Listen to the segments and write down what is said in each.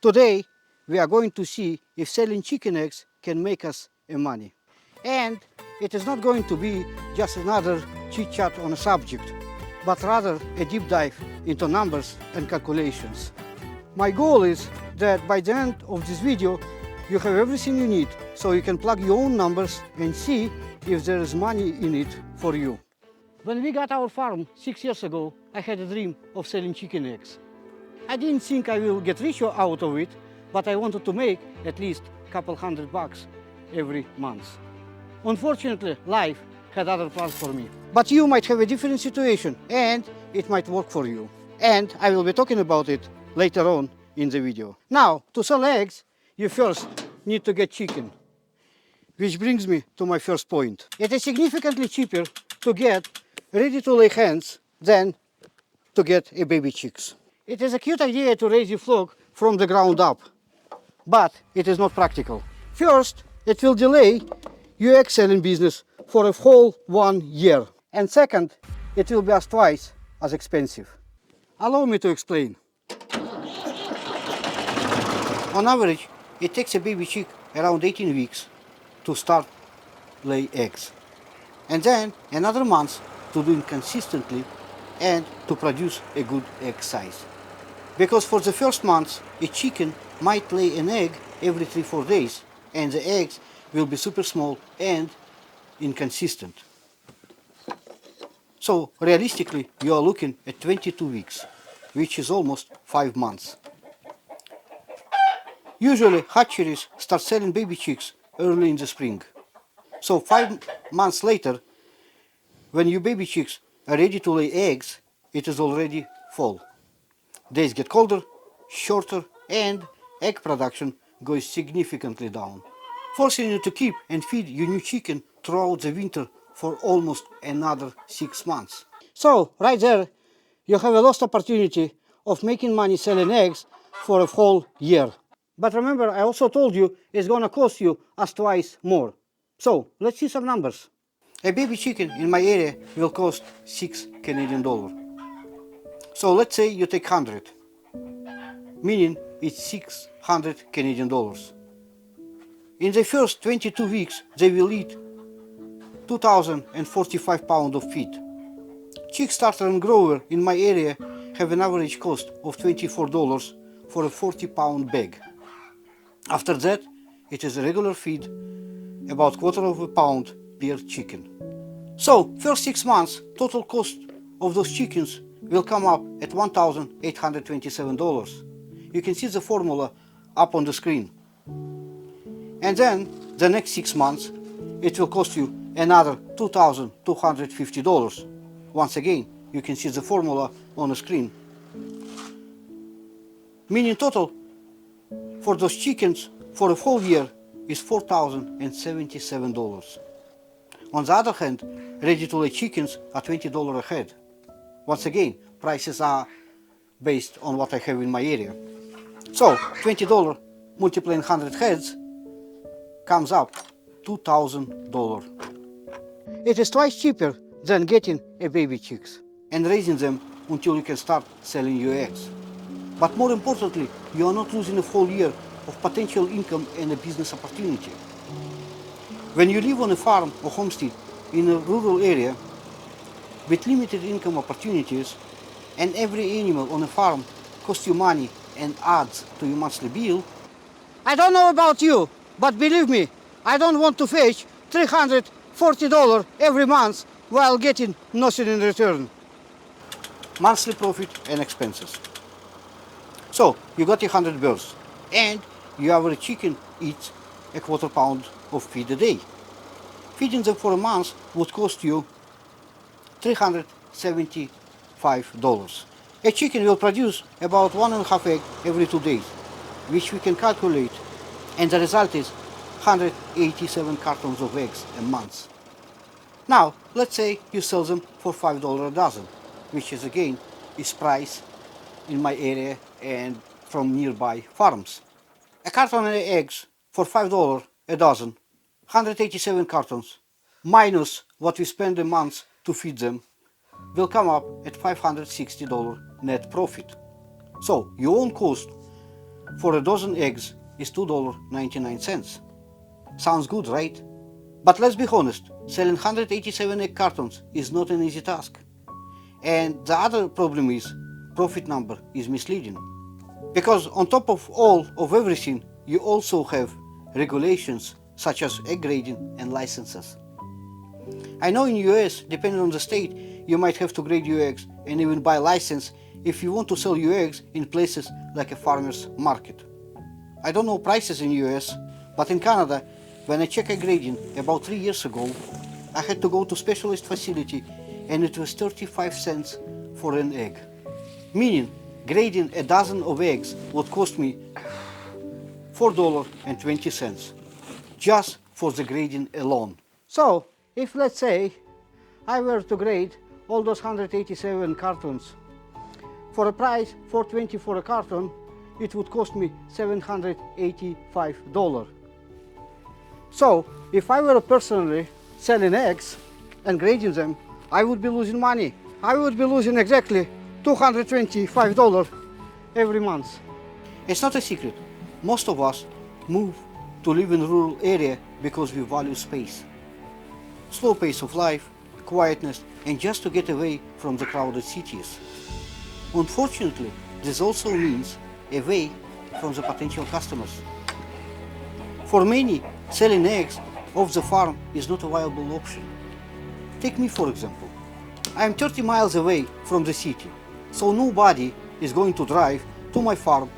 Today, we are going to see if selling chicken eggs can make us money. And it is not going to be just another chit-chat on a subject, but rather a deep dive into numbers and calculations. My goal is that by the end of this video, you have everything you need so you can plug your own numbers and see if there is money in it for you. When we got our farm 6 years ago, I had a dream of selling chicken eggs. I didn't think I will get rich out of it, but I wanted to make at least a couple $100 every month. Unfortunately, life had other plans for me. But you might have a different situation and it might work for you. And I will be talking about it later on in the video. Now, to sell eggs, you first need to get chicken. Which brings me to my first point. It is significantly cheaper to get ready-to-lay hens than to get a baby chicks. It is a cute idea to raise your flock from the ground up, but it is not practical. First, it will delay your egg selling business for a whole 1 year. And second, it will be as twice as expensive. Allow me to explain. On average, it takes a baby chick around 18 weeks to start lay eggs. And then another month to do it consistently and to produce a good egg size. Because for the first month, a chicken might lay an egg every 3-4 days, and the eggs will be super small and inconsistent. So realistically, you are looking at 22 weeks, which is almost 5 months. Usually, hatcheries start selling baby chicks early in the spring. So 5 months later, when your baby chicks are ready to lay eggs, it is already fall. Days get colder, shorter, and egg production goes significantly down, forcing you to keep and feed your new chicken throughout the winter for almost another 6 months. So, right there, you have a lost opportunity of making money selling eggs for a whole year. But remember, I also told you it's gonna cost you as twice more. So, let's see some numbers. A baby chicken in my area will cost $6 Canadian. So let's say you take 100, meaning it's 600 Canadian dollars. In the first 22 weeks, they will eat 2,045 pounds of feed. Chick starter and grower in my area have an average cost of $24 for a 40-pound bag. After that, it is a regular feed, about quarter of a pound per chicken. So, first 6 months, total cost of those chickens will come up at $1,827. You can see the formula up on the screen. And then, the next 6 months, it will cost you another $2,250. Once again, you can see the formula on the screen. Meaning total for those chickens for a whole year is $4,077. On the other hand, ready-to-lay chickens are $20 a head. Once again, prices are based on what I have in my area. So, $20 multiplying 100 heads comes up $2,000. It is twice cheaper than getting a baby chicks and raising them until you can start selling your eggs. But more importantly, you are not losing a whole year of potential income and a business opportunity. When you live on a farm or homestead in a rural area with limited income opportunities, and every animal on a farm costs you money and adds to your monthly bill, I don't know about you, but believe me, I don't want to fetch $340 every month while getting nothing in return. Monthly profit and expenses. So, you got 100 birds, and your average chicken eats a quarter pound of feed a day. Feeding them for a month would cost you $375. A chicken will produce about 1.5 eggs every 2 days, which we can calculate, and the result is 187 cartons of eggs a month. Now, let's say you sell them for $5 a dozen, which is again is price in my area and from nearby farms. A carton of eggs for $5 a dozen, 187 cartons, minus what we spend a month to feed them, will come up at $560 net profit. So your own cost for a dozen eggs is $2.99. Sounds good, right? But let's be honest, selling 187 egg cartons is not an easy task. And the other problem is, profit number is misleading. Because on top of all of everything, you also have regulations such as egg grading and licenses. I know in US, depending on the state, you might have to grade your eggs and even buy a license if you want to sell your eggs in places like a farmer's market. I don't know prices in US, but in Canada, when I checked egg grading about 3 years ago, I had to go to specialist facility and it was 35 cents for an egg. Meaning, grading a dozen of eggs would cost me $4.20 just for the grading alone. So, if let's say I were to grade all those 187 cartons for a price $4.20 for a carton, it would cost me $785. So, if I were personally selling eggs and grading them, I would be losing money. I would be losing exactly $225 every month. It's not a secret. Most of us move to live in a rural area because we value space. Slow pace of life, quietness, and just to get away from the crowded cities. Unfortunately, this also means away from the potential customers. For many, selling eggs off the farm is not a viable option. Take me for example. I am 30 miles away from the city, so nobody is going to drive to my farm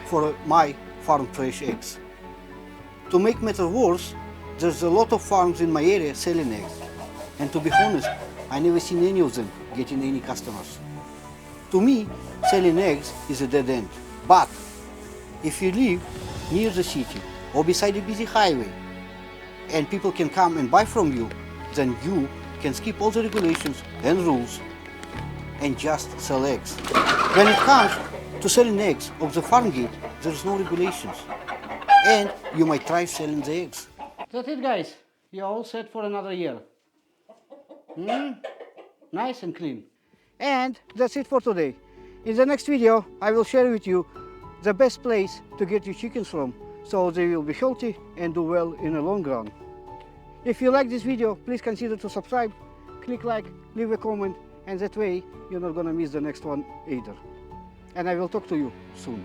for my farm fresh eggs. To make matters worse, there's a lot of farms in my area selling eggs, and to be honest, I never seen any of them getting any customers. To me, selling eggs is a dead end. But if you live near the city or beside a busy highway and people can come and buy from you, then you can skip all the regulations and rules and just sell eggs. When it comes to selling eggs off the farm gate, there's no regulations. And you might try selling the eggs. That's it, guys. You're all set for another year. Nice and clean. And that's it for today. In the next video, I will share with you the best place to get your chickens from, so they will be healthy and do well in the long run. If you like this video, please consider to subscribe, click like, leave a comment, and that way you're not gonna miss the next one either. And I will talk to you soon.